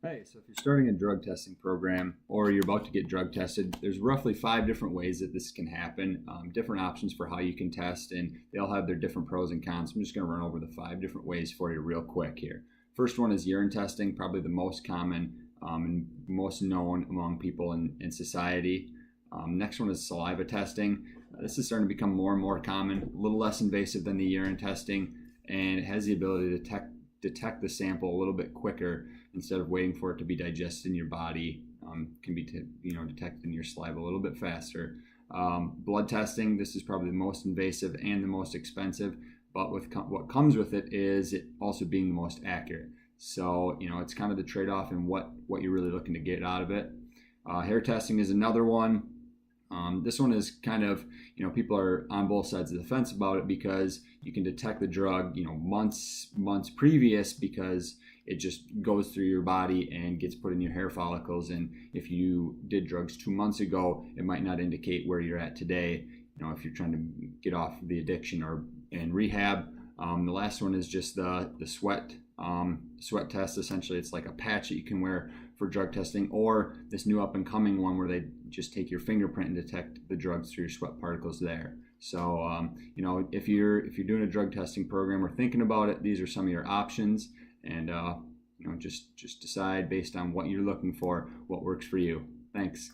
Hey, so if you're starting a drug testing program or you're about to get drug tested, there's roughly 5 different ways that this can happen, different options for how you can test, and they all have their different pros and cons. I'm just going to run over the 5 different ways for you real quick here. First one is urine testing, probably the most common and most known among people in society. Next one is saliva testing. This is starting to become more and more common, a little less invasive than the urine testing, and it has the ability to detect the sample a little bit quicker instead of waiting for it to be digested in your body. Can be detected in your saliva a little bit faster. Blood testing, this is probably the most invasive and the most expensive, but what comes with it is it also being the most accurate. So it's kind of the trade-off in what you're really looking to get out of it. Hair testing is another one. This one is kind of, people are on both sides of the fence about it because you can detect the drug, months previous, because it just goes through your body and gets put in your hair follicles. And if you did drugs 2 months ago, it might not indicate where you're at today, if you're trying to get off the addiction or in rehab. The last one is just the sweat test. Essentially, it's like a patch that you can wear for drug testing, or this new up and coming one where they just take your fingerprint and detect the drugs through your sweat particles there. So if you're doing a drug testing program or thinking about it, these are some of your options, and just decide based on what you're looking for, what works for you. Thanks.